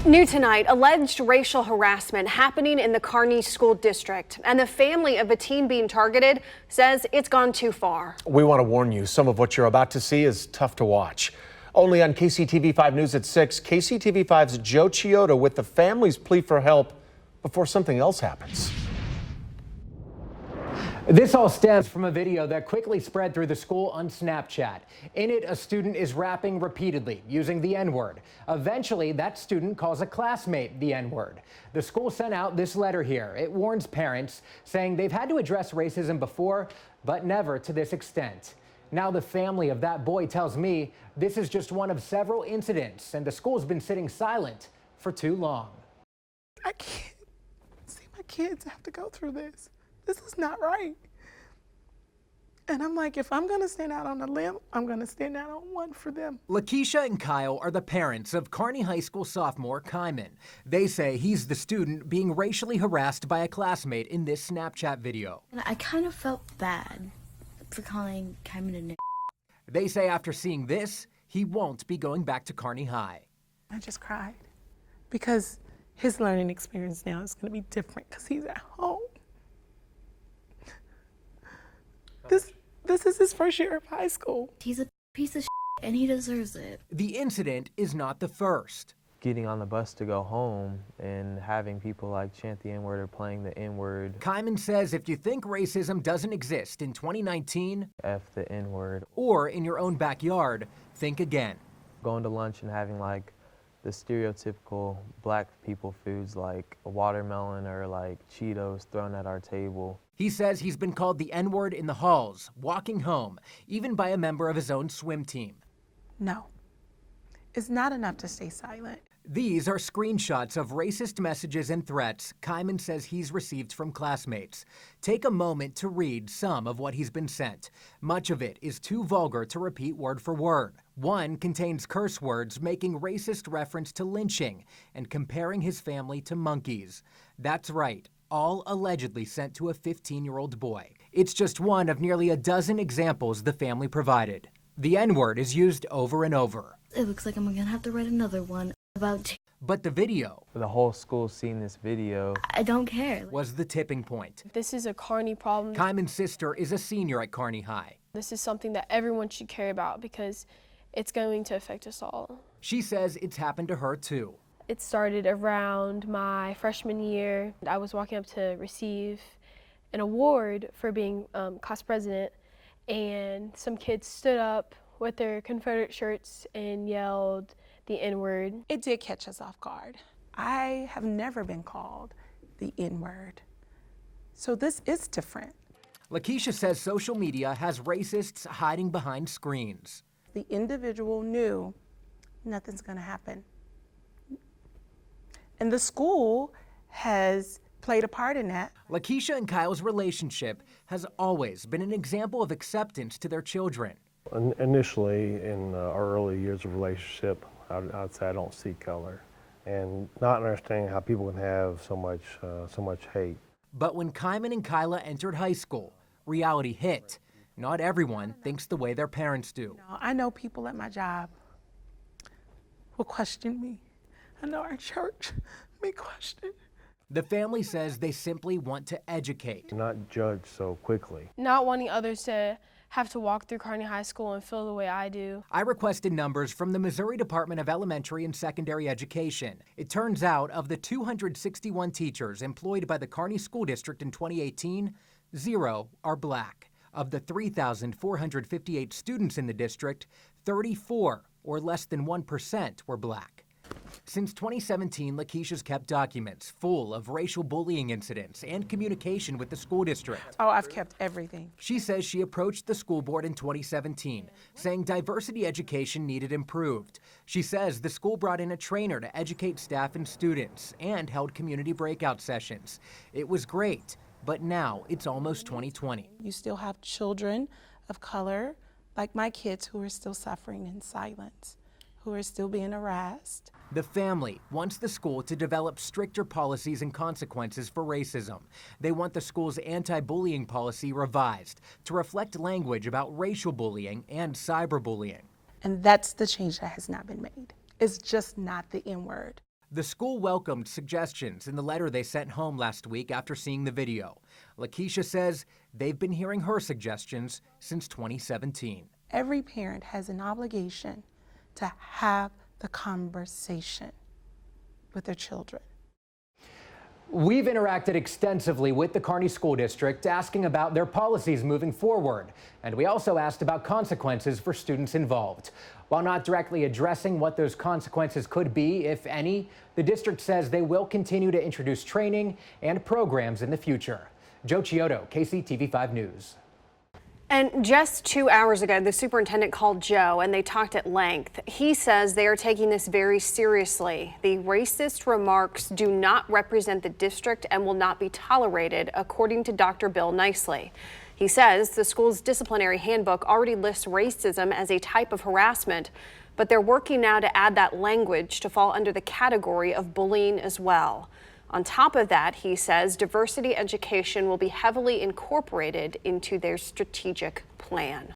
New tonight, alleged racial harassment happening in the Kearney School District, and the family of a teen being targeted says it's gone too far. We want to warn you, some of what you're about to see is tough to watch. Only on KCTV5 News at 6, KCTV5's Joe Chiodo with the family's plea for help before something else happens. This all stems from a video that quickly spread through the school on Snapchat. In it, a student is rapping repeatedly, using the N-word. Eventually, that student calls a classmate the N-word. The school sent out this letter here. It warns parents, saying they've had to address racism before, but never to this extent. Now the family of that boy tells me this is just one of several incidents, and the school's been sitting silent for too long. I can't see my kids have to go through this. This is not right. And I'm like, if I'm gonna stand out on a limb, I'm gonna stand out on one for them. Lakeisha and Kyle are the parents of Kearney High School sophomore Kyman. They say he's the student being racially harassed by a classmate in this Snapchat video. And I kind of felt bad for calling Kyman a nigger. They say after seeing this, he won't be going back to Kearney High. I just cried because his learning experience now is gonna be different because he's at home. This is his first year of high school. He's a piece of shit and he deserves it. The incident is not the first. Getting on the bus to go home and having people like chant the N-word or playing the N-word. Kyman says if you think racism doesn't exist in 2019, F the N-word. Or in your own backyard, think again. Going to lunch and having like the stereotypical black people foods like a watermelon or like Cheetos thrown at our table. He says he's been called the N-word in the halls, walking home, even by a member of his own swim team. No, it's not enough to stay silent. These are screenshots of racist messages and threats Kyman says he's received from classmates. Take a moment to read some of what he's been sent. Much of it is too vulgar to repeat word for word. One contains curse words making racist reference to lynching and comparing his family to monkeys. That's right, all allegedly sent to a 15-year-old boy. It's just one of nearly a dozen examples the family provided. The N-word is used over and over. It looks like I'm gonna have to write another one about But the video, The whole school seeing this video. I don't care. Was the tipping point. This is a Kearney problem. Kyman's sister is a senior at Kearney High. This is something that everyone should care about because it's going to affect us all. She says it's happened to her too. It started around my freshman year. I was walking up to receive an award for being class president, and some kids stood up with their Confederate shirts and yelled the N-word. It did catch us off guard. I have never been called the N-word. So this is different. Lakeisha says social media has racists hiding behind screens. The individual knew nothing's gonna happen. And the school has played a part in that. Lakeisha and Kyle's relationship has always been an example of acceptance to their children. Initially, in our early years of relationship, I'd say I don't see color, and not understanding how people can have so much hate. But when Kyman and Kyla entered high school, reality hit. Not everyone thinks the way their parents do. I know people at my job will question me. I know our church may question. The family says they simply want to educate. Not judge so quickly. Not wanting others to have to walk through Kearney High School and feel the way I do. I requested numbers from the Missouri Department of Elementary and Secondary Education. It turns out of the 261 teachers employed by the Kearney School District in 2018, 0 are black. Of the 3,458 students in the district, 34, or less than 1%, were black. Since 2017, Lakeisha's kept documents full of racial bullying incidents and communication with the school district. Oh, I've kept everything. She says she approached the school board in 2017, saying diversity education needed improved. She says the school brought in a trainer to educate staff and students and held community breakout sessions. It was great, but now it's almost 2020. You still have children of color, like my kids, who are still suffering in silence, who are still being harassed. The family wants the school to develop stricter policies and consequences for racism. They want the school's anti-bullying policy revised to reflect language about racial bullying and cyberbullying. And that's the change that has not been made. It's just not the N-word. The school welcomed suggestions in the letter they sent home last week after seeing the video. Lakeisha says they've been hearing her suggestions since 2017. Every parent has an obligation to have the conversation with their children. We've interacted extensively with the Kearney School District, asking about their policies moving forward. And we also asked about consequences for students involved. While not directly addressing what those consequences could be, if any, the district says they will continue to introduce training and programs in the future. Joe Chiodo, KCTV5 News. And just 2 hours ago, the superintendent called Joe and they talked at length. He says they are taking this very seriously. The racist remarks do not represent the district and will not be tolerated, according to Dr. Bill Nicely. He says the school's disciplinary handbook already lists racism as a type of harassment, but they're working now to add that language to fall under the category of bullying as well. On top of that, he says diversity education will be heavily incorporated into their strategic plan.